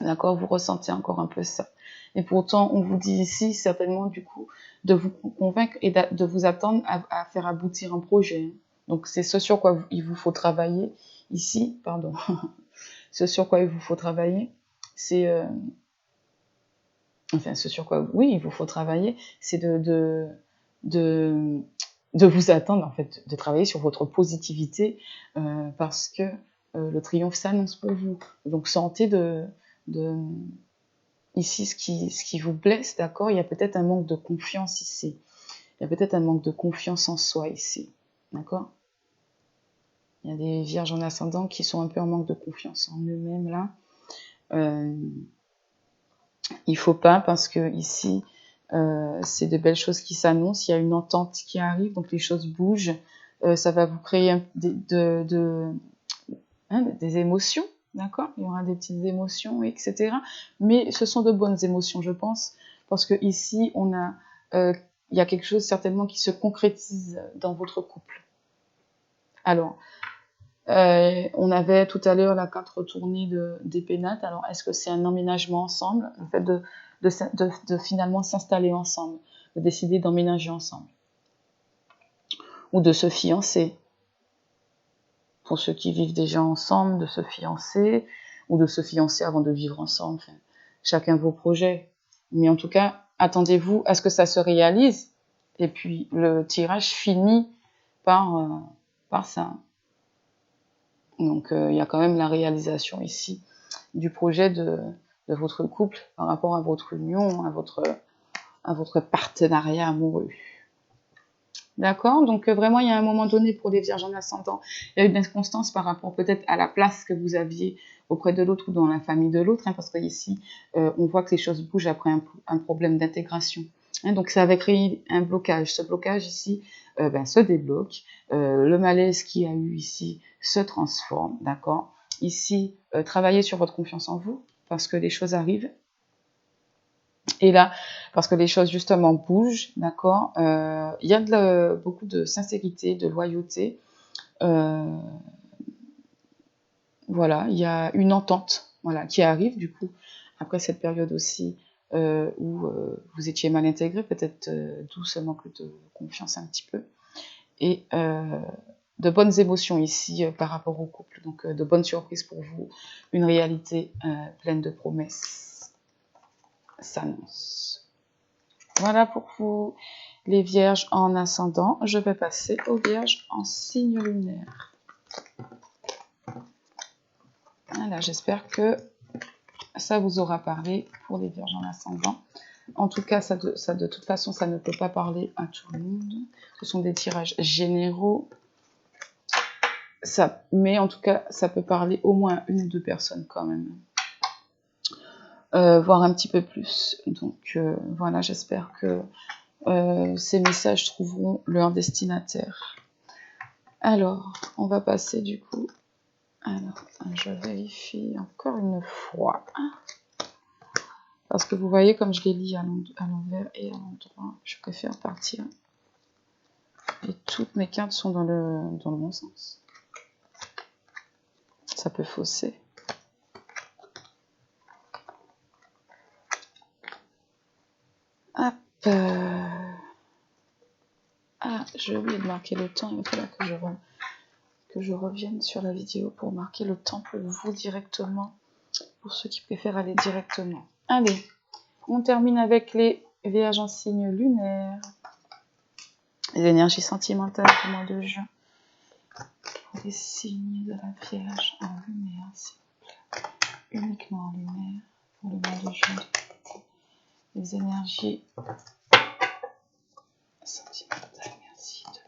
D'accord, vous ressentez encore un peu ça. Et pourtant, on vous dit ici, certainement, du coup, de vous convaincre et de vous attendre à faire aboutir un projet. Donc, c'est ce sur quoi il vous faut travailler. Ici, pardon, ce sur quoi il vous faut travailler, c'est... enfin, ce sur quoi, oui, il vous faut travailler, c'est de vous attendre, en fait, de travailler sur votre positivité, parce que le triomphe s'annonce pour vous. Donc, sentez ici, ce qui vous blesse, d'accord, il y a peut-être un manque de confiance ici. Il y a peut-être un manque de confiance en soi ici, d'accord. Il y a des vierges en ascendant qui sont un peu en manque de confiance en eux-mêmes, là. Il faut pas, parce que ici, c'est de belles choses qui s'annoncent, il y a une entente qui arrive, donc les choses bougent. Ça va vous créer des émotions, d'accord. Il y aura des petites émotions, etc. Mais ce sont de bonnes émotions, je pense, parce que ici, on a il y a quelque chose certainement qui se concrétise dans votre couple. Alors, on avait tout à l'heure la carte retournée des pénates. Alors, est-ce que c'est un emménagement ensemble, le fait de finalement s'installer ensemble, de décider d'emménager ensemble, ou de se fiancer, pour ceux qui vivent déjà ensemble, de se fiancer, ou de se fiancer avant de vivre ensemble. Enfin, chacun vos projets. Mais en tout cas, attendez-vous à ce que ça se réalise. Et puis, le tirage finit par ça. Donc, il y a quand même la réalisation ici du projet de votre couple par rapport à votre union, à votre partenariat amoureux. D'accord? Donc, vraiment, il y a un moment donné pour les vierges en ascendant, il y a une inconstance par rapport peut-être à la place que vous aviez auprès de l'autre ou dans la famille de l'autre, hein, parce qu'ici, on voit que les choses bougent après un problème d'intégration. Hein, donc, ça avait créé un blocage. Ce blocage ici se débloque. Le malaise qu'il y a eu ici se transforme. D'accord? Ici, travaillez sur votre confiance en vous, parce que les choses arrivent. Et là, parce que les choses justement bougent, d'accord, il y a beaucoup de sincérité, de loyauté. Voilà, il y a une entente, voilà, qui arrive du coup après cette période aussi où vous étiez mal intégré, peut-être d'où ce manque de confiance un petit peu, et de bonnes émotions ici par rapport au couple, donc de bonnes surprises pour vous, une réalité pleine de promesses s'annonce. Voilà pour vous, les vierges en ascendant. Je vais passer aux vierges en signe lunaire. Voilà, j'espère que ça vous aura parlé pour les vierges en ascendant. En tout cas, de toute façon, ça ne peut pas parler à tout le monde. Ce sont des tirages généraux. Mais en tout cas, ça peut parler au moins à une ou deux personnes quand même. Voire un petit peu plus. Donc voilà, j'espère que ces messages trouveront leur destinataire. Alors, on va passer du coup. Alors, je vérifie encore une fois. Parce que vous voyez, comme je les lis à l'envers et à l'endroit, je préfère partir. Et toutes mes cartes sont dans le bon sens. Ça peut fausser. Hop. Ah, j'ai oublié de marquer le temps. Il va falloir que je revienne sur la vidéo pour marquer le temps pour vous directement. Pour ceux qui préfèrent aller directement. Allez, on termine avec les vierges en signe lunaire. Les énergies sentimentales du mois de juin. Les signes de la Vierge en lumière, s'il vous plaît. Uniquement en lumière pour le mois de juin. Les énergies sentimentales, merci de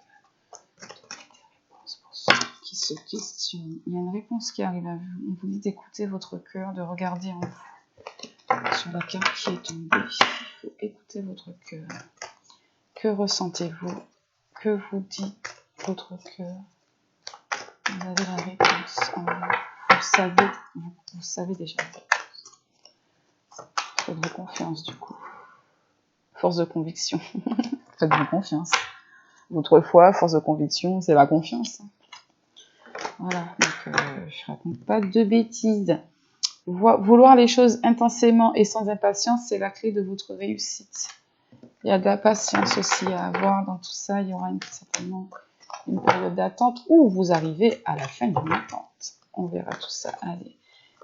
donner des réponses pour ceux qui se questionnent. Il y a une réponse qui arrive à vous. On vous dit d'écouter votre cœur, de regarder en vous. Sur la carte qui est tombée, il faut écouter votre cœur. Que ressentez-vous? Que vous dit votre cœur? Vous avez la réponse en vous. Vous savez déjà la réponse. Faites-vous confiance du coup. Force de conviction. Faites-vous confiance. Votre foi, force de conviction, c'est la confiance. Voilà, donc je raconte pas de bêtises. Vouloir les choses intensément et sans impatience, c'est la clé de votre réussite. Il y a de la patience aussi à avoir dans tout ça. Il y aura certainement une période d'attente où vous arrivez à la fin d'une attente. On verra tout ça. Allez,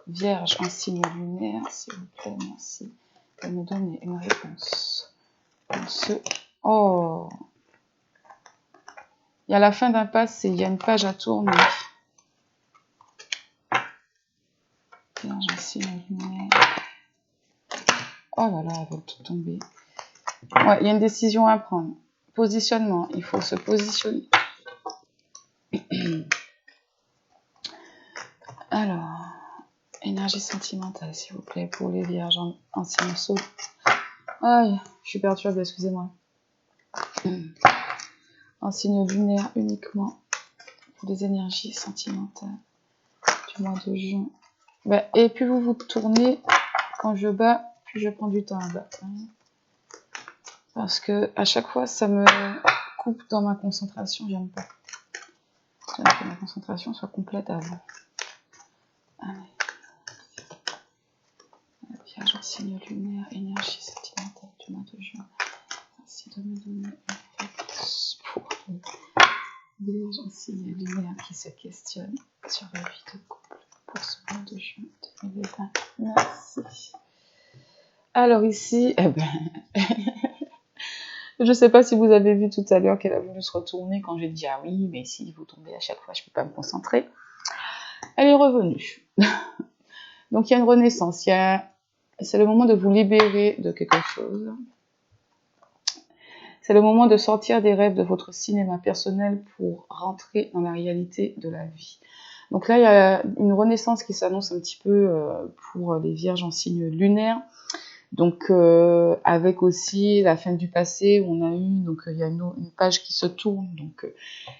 Vierge en signe lunaire, s'il vous plaît, merci de me donner une réponse. Oh, il y a la fin d'un passe et il y a une page à tourner. Vierge en signe lunaire. Oh là là, elle va tout tomber. Ouais, il y a une décision à prendre. Positionnement, il faut se positionner. Alors, énergie sentimentale, s'il vous plaît, pour les vierges en signe saut. Aïe, je suis perturbée, excusez-moi. En signe lunaire uniquement pour les énergies sentimentales du mois de juin. Et puis vous vous tournez, quand je bats, puis je prends du temps à battre. Parce que à chaque fois, ça me coupe dans ma concentration, j'aime pas. J'aime que ma concentration soit complète avant. Allez. La Vierge en signe lunaire, énergie sentimentale du mois de juin. Merci de me donner une réponse pour les Vierges en signe lunaire qui se questionnent sur la vie de couple pour ce mois de juin 2020. Merci. Alors ici, je sais pas si vous avez vu tout à l'heure qu'elle a voulu se retourner quand j'ai dit ah oui, mais si vous tombez à chaque fois, je peux pas me concentrer. Elle est revenue. Donc il y a une renaissance, c'est le moment de vous libérer de quelque chose. C'est le moment de sortir des rêves de votre cinéma personnel pour rentrer dans la réalité de la vie. Donc là, il y a une renaissance qui s'annonce un petit peu pour les Vierges en signe lunaire. Donc avec aussi la fin du passé où on a eu, donc il y a une page qui se tourne, donc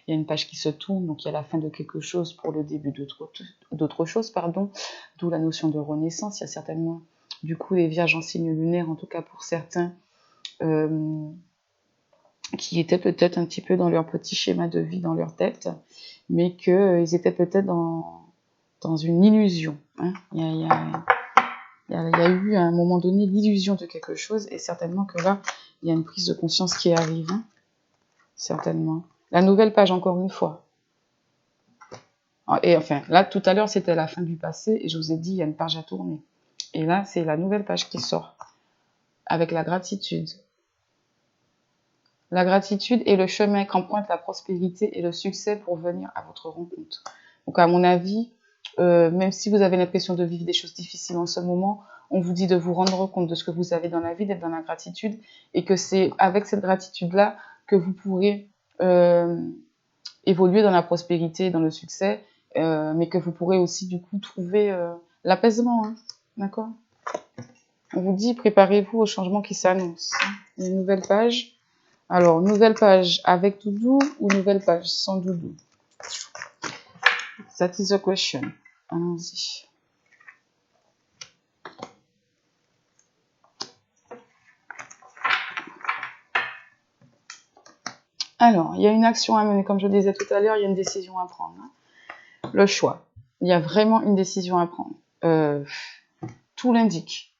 il y a une page qui se tourne, donc il y a la fin de quelque chose pour le début d'autre chose, pardon, d'où la notion de renaissance. Il y a certainement du coup les Vierges en signe lunaire, en tout cas pour certains, qui étaient peut-être un petit peu dans leur petit schéma de vie dans leur tête, mais qu'ils étaient peut-être dans une illusion. Hein. Il y a eu à un moment donné l'illusion de quelque chose, et certainement que là, il y a une prise de conscience qui arrive. Hein. Certainement. La nouvelle page, encore une fois. Et enfin, là, tout à l'heure, c'était la fin du passé, et je vous ai dit, il y a une page à tourner. Et là, c'est la nouvelle page qui sort, avec la gratitude. La gratitude est le chemin qu'emprunte la prospérité et le succès pour venir à votre rencontre. Donc, à mon avis, même si vous avez l'impression de vivre des choses difficiles en ce moment, on vous dit de vous rendre compte de ce que vous avez dans la vie, d'être dans la gratitude, et que c'est avec cette gratitude-là que vous pourrez évoluer dans la prospérité, dans le succès, mais que vous pourrez aussi du coup trouver l'apaisement. Hein, d'accord ? On vous dit, préparez-vous au changement qui s'annonce. Hein. Une nouvelle page. Alors, nouvelle page avec doudou ou nouvelle page sans doudou? That is the question. Allons-y. Alors, il y a une action à mener. Comme je disais tout à l'heure, il y a une décision à prendre. Hein. Le choix. Il y a vraiment une décision à prendre. Tout l'indique.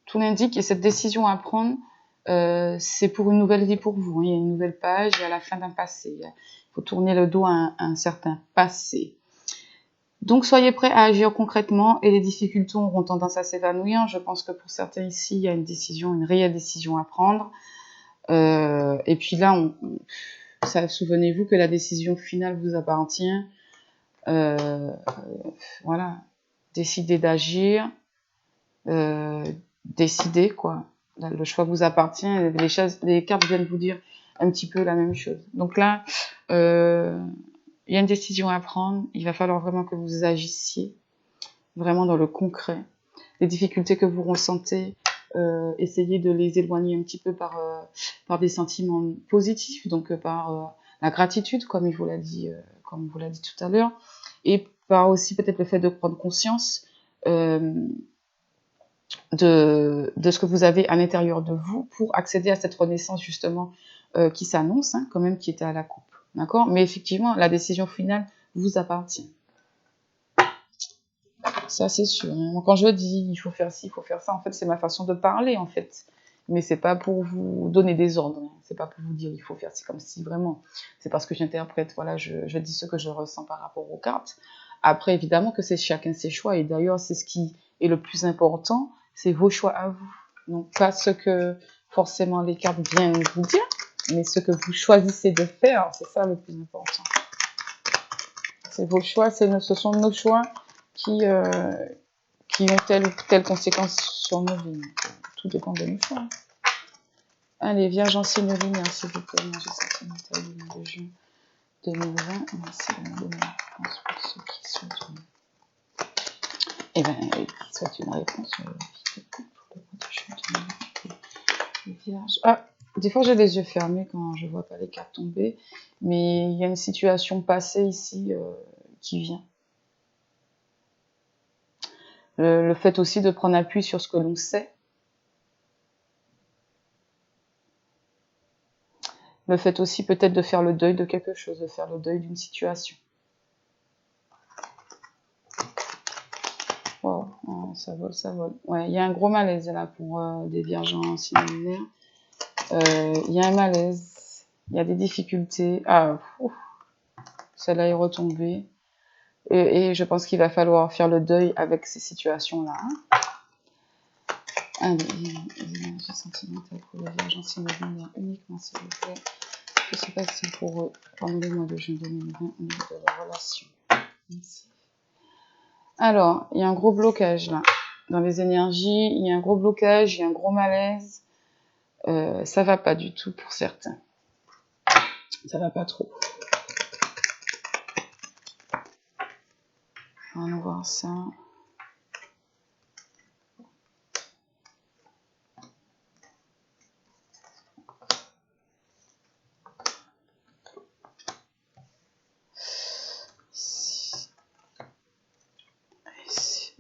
Tout l'indique. Et cette décision à prendre, c'est pour une nouvelle vie pour vous. Il y a une nouvelle page, il y a la fin d'un passé. Il faut tourner le dos à un certain passé. Donc, soyez prêts à agir concrètement et les difficultés auront tendance à s'évanouir. Je pense que pour certains ici, il y a une réelle décision à prendre. Et puis là, souvenez-vous que la décision finale vous appartient. Voilà. Décidez d'agir. Décidez, quoi. Le choix vous appartient. Les cartes viennent vous dire un petit peu la même chose. Donc là, il y a une décision à prendre. Il va falloir vraiment que vous agissiez vraiment dans le concret. Les difficultés que vous ressentez, essayez de les éloigner un petit peu par des sentiments positifs, donc par la gratitude, comme il vous l'a dit, tout à l'heure, et par aussi peut-être le fait de prendre conscience de ce que vous avez à l'intérieur de vous pour accéder à cette renaissance justement qui s'annonce, hein, quand même, qui était à la coupe. D'accord ? Mais effectivement, la décision finale vous appartient. Ça, c'est sûr. Quand je dis il faut faire ci, il faut faire ça, en fait, c'est ma façon de parler, en fait. Mais c'est pas pour vous donner des ordres. Hein. C'est pas pour vous dire il faut faire ci comme si, vraiment. C'est parce que j'interprète, voilà, je dis ce que je ressens par rapport aux cartes. Après, évidemment que c'est chacun ses choix. Et d'ailleurs, c'est ce qui est le plus important, c'est vos choix à vous. Donc, pas ce que forcément les cartes viennent vous dire, mais ce que vous choisissez de faire, c'est ça le plus important. C'est vos choix, ce sont nos choix qui ont telle ou telle conséquence sur nos vies. Tout dépend de nos choix. Allez, Vierge en signe lunaire, s'il vous plaît. J'ai sentimental du mois de juin 2020. Merci de me donner une réponse pour ceux qui souhaitent une... qui souhaitent une réponse sur la vie de couple pour le mois de juin 2020. Les Vierges... Ah, des fois j'ai les yeux fermés quand je vois pas les cartes tomber, mais il y a une situation passée ici qui vient. Le fait aussi de prendre appui sur ce que l'on sait. Le fait aussi peut-être de faire le deuil de quelque chose, de faire le deuil d'une situation. Wow, oh, ça vole, ça vole. Ouais, il y a un gros malaise là pour des vierges en signe lunaire. Il y a un malaise, il y a des difficultés. Ah, celle-là est retombée. Et je pense qu'il va falloir faire le deuil avec ces situations-là. Hein. Allez, l'énergie sentimentale pour les vierges en signe lunaire uniquement, s'il vous plaît. Que se passe-t-il pour eux pendant le mois de juin 2020 au niveau de leur relation? Merci. Alors, il y a un gros blocage là. Dans les énergies, il y a un gros blocage, il y a un gros malaise. Ça va pas du tout pour certains. Ça va pas trop. On va voir ça. Ici.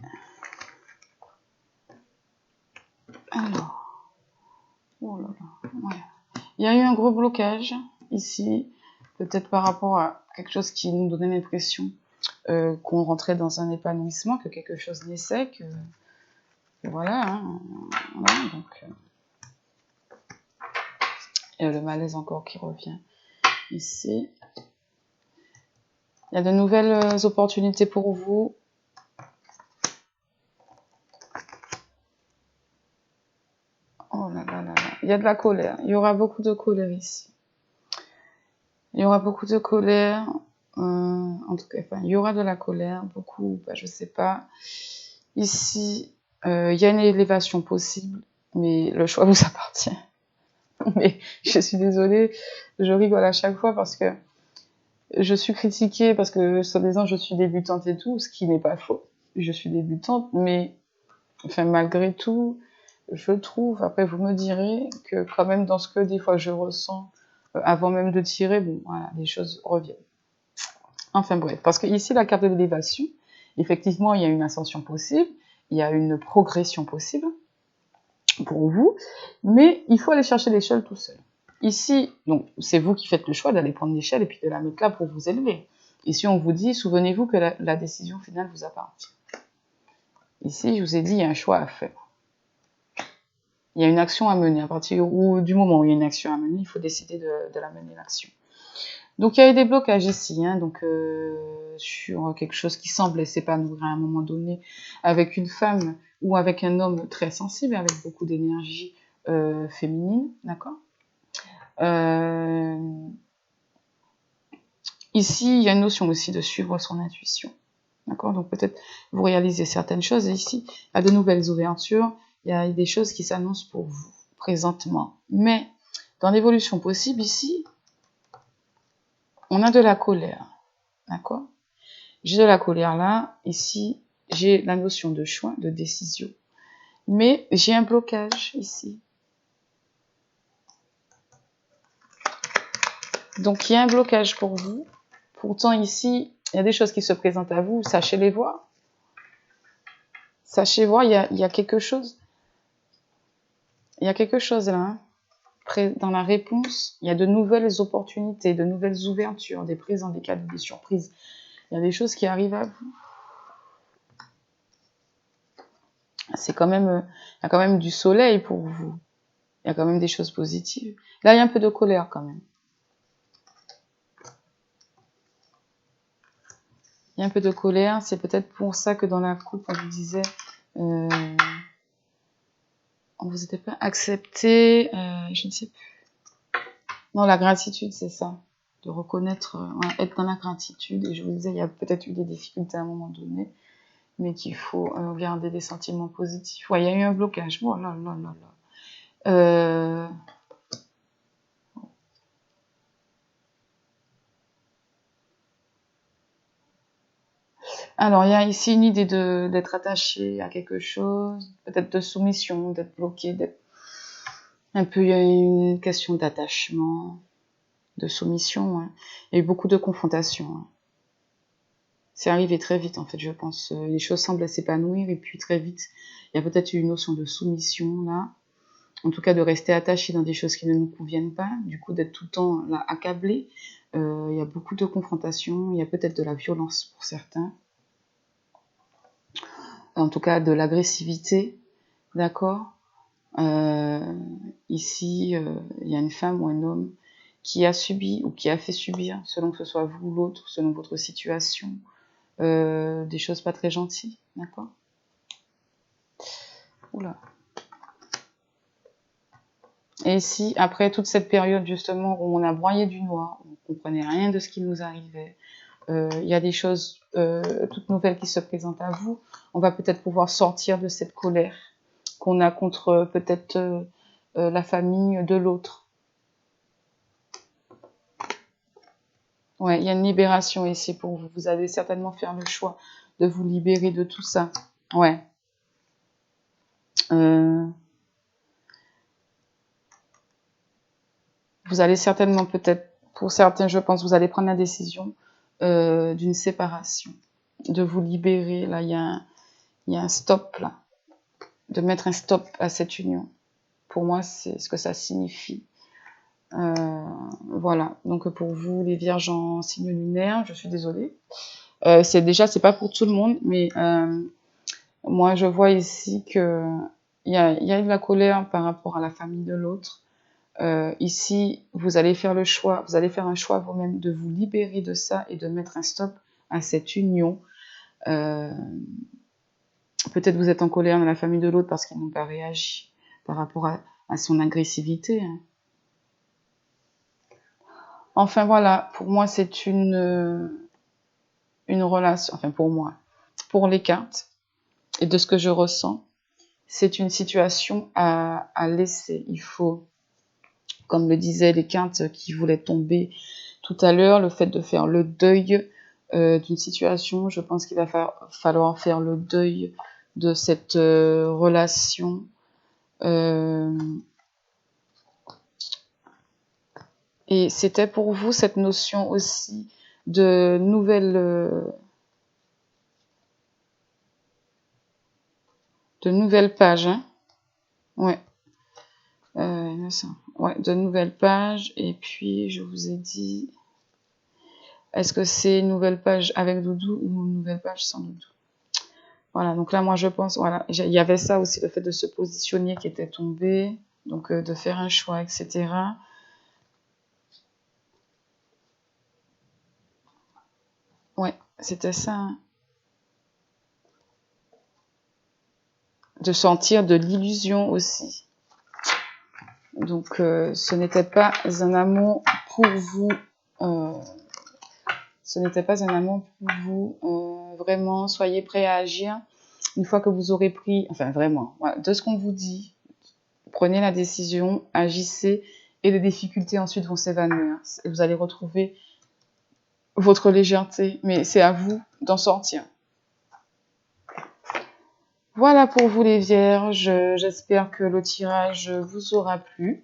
Alors. Oh là là. Ouais. Il y a eu un gros blocage ici. Peut-être par rapport à quelque chose qui nous donnait l'impression qu'on rentrait dans un épanouissement, que quelque chose naissait, que voilà, hein, voilà, donc il y a le malaise encore qui revient ici. Il y a de nouvelles opportunités pour vous. Oh là là là là, il y a de la colère, il y aura beaucoup de colère ici. Il y aura beaucoup de colère, en tout cas, enfin, il y aura de la colère, beaucoup, bah, je sais pas. Ici, il y a une élévation possible, mais le choix vous appartient. Mais je suis désolée, je rigole à chaque fois parce que je suis critiquée parce que, soi-disant, je suis débutante et tout, ce qui n'est pas faux. Je suis débutante, mais, enfin, malgré tout, je trouve, après vous me direz, que quand même dans ce que des fois je ressens, avant même de tirer, bon, voilà, les choses reviennent. Enfin bref, parce que ici, la carte de l'élévation, effectivement, il y a une ascension possible, il y a une progression possible pour vous, mais il faut aller chercher l'échelle tout seul. Ici, donc, c'est vous qui faites le choix d'aller prendre l'échelle et puis de la mettre là pour vous élever. Ici, on vous dit, souvenez-vous que la décision finale vous appartient. Ici, je vous ai dit, il y a un choix à faire. Il y a une action à mener. À partir du moment où il y a une action à mener, il faut décider de la mener, l'action. Donc, il y a eu des blocages ici, hein, donc, sur quelque chose qui semblait s'épanouir à un moment donné avec une femme ou avec un homme très sensible, avec beaucoup d'énergie féminine, d'accord. Ici, il y a une notion aussi de suivre son intuition, d'accord. Donc, peut-être vous réalisez certaines choses, et ici, il y a de nouvelles ouvertures, il y a des choses qui s'annoncent pour vous, présentement. Mais, dans l'évolution possible, ici, on a de la colère, d'accord. J'ai de la colère là, ici, j'ai la notion de choix, de décision. Mais j'ai un blocage ici. Donc il y a un blocage pour vous. Pourtant ici, il y a des choses qui se présentent à vous, sachez les voir. Sachez voir, il y a quelque chose. Il y a quelque chose là. Hein. Dans la réponse, il y a de nouvelles opportunités, de nouvelles ouvertures, des présents, des cadeaux, des surprises. Il y a des choses qui arrivent à vous. C'est quand même, il y a quand même du soleil pour vous. Il y a quand même des choses positives. Là, il y a un peu de colère quand même. Il y a un peu de colère. C'est peut-être pour ça que dans la coupe, on vous disait, on vous était pas accepté. Je ne sais plus. Non, la gratitude, c'est ça. De reconnaître, être dans la gratitude. Et je vous disais, il y a peut-être eu des difficultés à un moment donné, mais qu'il faut garder des sentiments positifs. Ouais, il y a eu un blocage. Oh là là là là. Alors, il y a ici une idée d'être attaché à quelque chose, peut-être de soumission, d'être bloqué, d'être un peu, il y a une question d'attachement, de soumission. Hein. Il y a eu beaucoup de confrontations. Hein. C'est arrivé très vite, en fait, je pense. Les choses semblent s'épanouir, et puis très vite, il y a peut-être eu une notion de soumission, là. en tout cas de rester attaché dans des choses qui ne nous conviennent pas, du coup d'être tout le temps là accablé. Il y a beaucoup de confrontations, il y a peut-être de la violence pour certains, en tout cas de l'agressivité, d'accord. Ici, il y a une femme ou un homme qui a subi ou qui a fait subir, selon que ce soit vous ou l'autre, selon votre situation, des choses pas très gentilles, d'accord. Oula. Et si, après toute cette période, justement, où on a broyé du noir, on ne comprenait rien de ce qui nous arrivait, il y a des choses toutes nouvelles qui se présentent à vous, on va peut-être pouvoir sortir de cette colère qu'on a contre peut-être la famille de l'autre. Ouais, il y a une libération ici pour vous. Vous allez certainement faire le choix de vous libérer de tout ça. Ouais. Vous allez certainement peut-être, pour certains, je pense, vous allez prendre la décision d'une séparation, de vous libérer. Là, il y a un stop là, de mettre un stop à cette union. Pour moi, c'est ce que ça signifie. Voilà. Donc pour vous, les Vierges en signe lunaire, je suis désolée. C'est pas pour tout le monde, mais moi, je vois ici que il y a de la colère par rapport à la famille de l'autre. Ici, vous allez faire un choix vous-même de vous libérer de ça et de mettre un stop à cette union. Peut-être vous êtes en colère dans la famille de l'autre parce qu'ils n'ont pas réagi par rapport à son agressivité. Hein. Enfin voilà, pour moi c'est une relation, enfin pour moi, pour les cartes et de ce que je ressens, c'est une situation à laisser. Il faut, comme le disaient les cartes qui voulaient tomber tout à l'heure, le fait de faire le deuil d'une situation, je pense qu'il va falloir faire le deuil de cette relation. Et c'était pour vous cette notion aussi de nouvelles pages, hein. Ouais. Ouais, de nouvelles pages. Et puis, je vous ai dit, est-ce que c'est une nouvelle page avec Doudou ou une nouvelle page sans Doudou? Voilà, donc là, moi, je pense, voilà, il y avait ça aussi, le fait de se positionner qui était tombé, donc de faire un choix, etc. Ouais, c'était ça. Hein. De sentir de l'illusion aussi. Donc, ce n'était pas un amour pour vous. Ce n'était pas un amour pour vous. Vraiment, soyez prêts à agir. Une fois que vous aurez pris, enfin vraiment, voilà, de ce qu'on vous dit, prenez la décision, agissez, et les difficultés ensuite vont s'évanouir. Et vous allez retrouver votre légèreté, mais c'est à vous d'en sortir. Voilà pour vous les Vierges, j'espère que le tirage vous aura plu.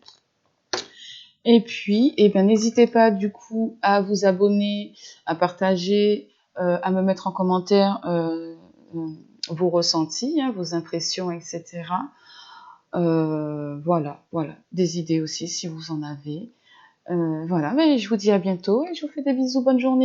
Et puis, n'hésitez pas du coup à vous abonner, à partager, à me mettre en commentaire vos ressentis, hein, vos impressions, etc. Voilà, des idées aussi si vous en avez. Voilà, mais je vous dis à bientôt et je vous fais des bisous, bonne journée.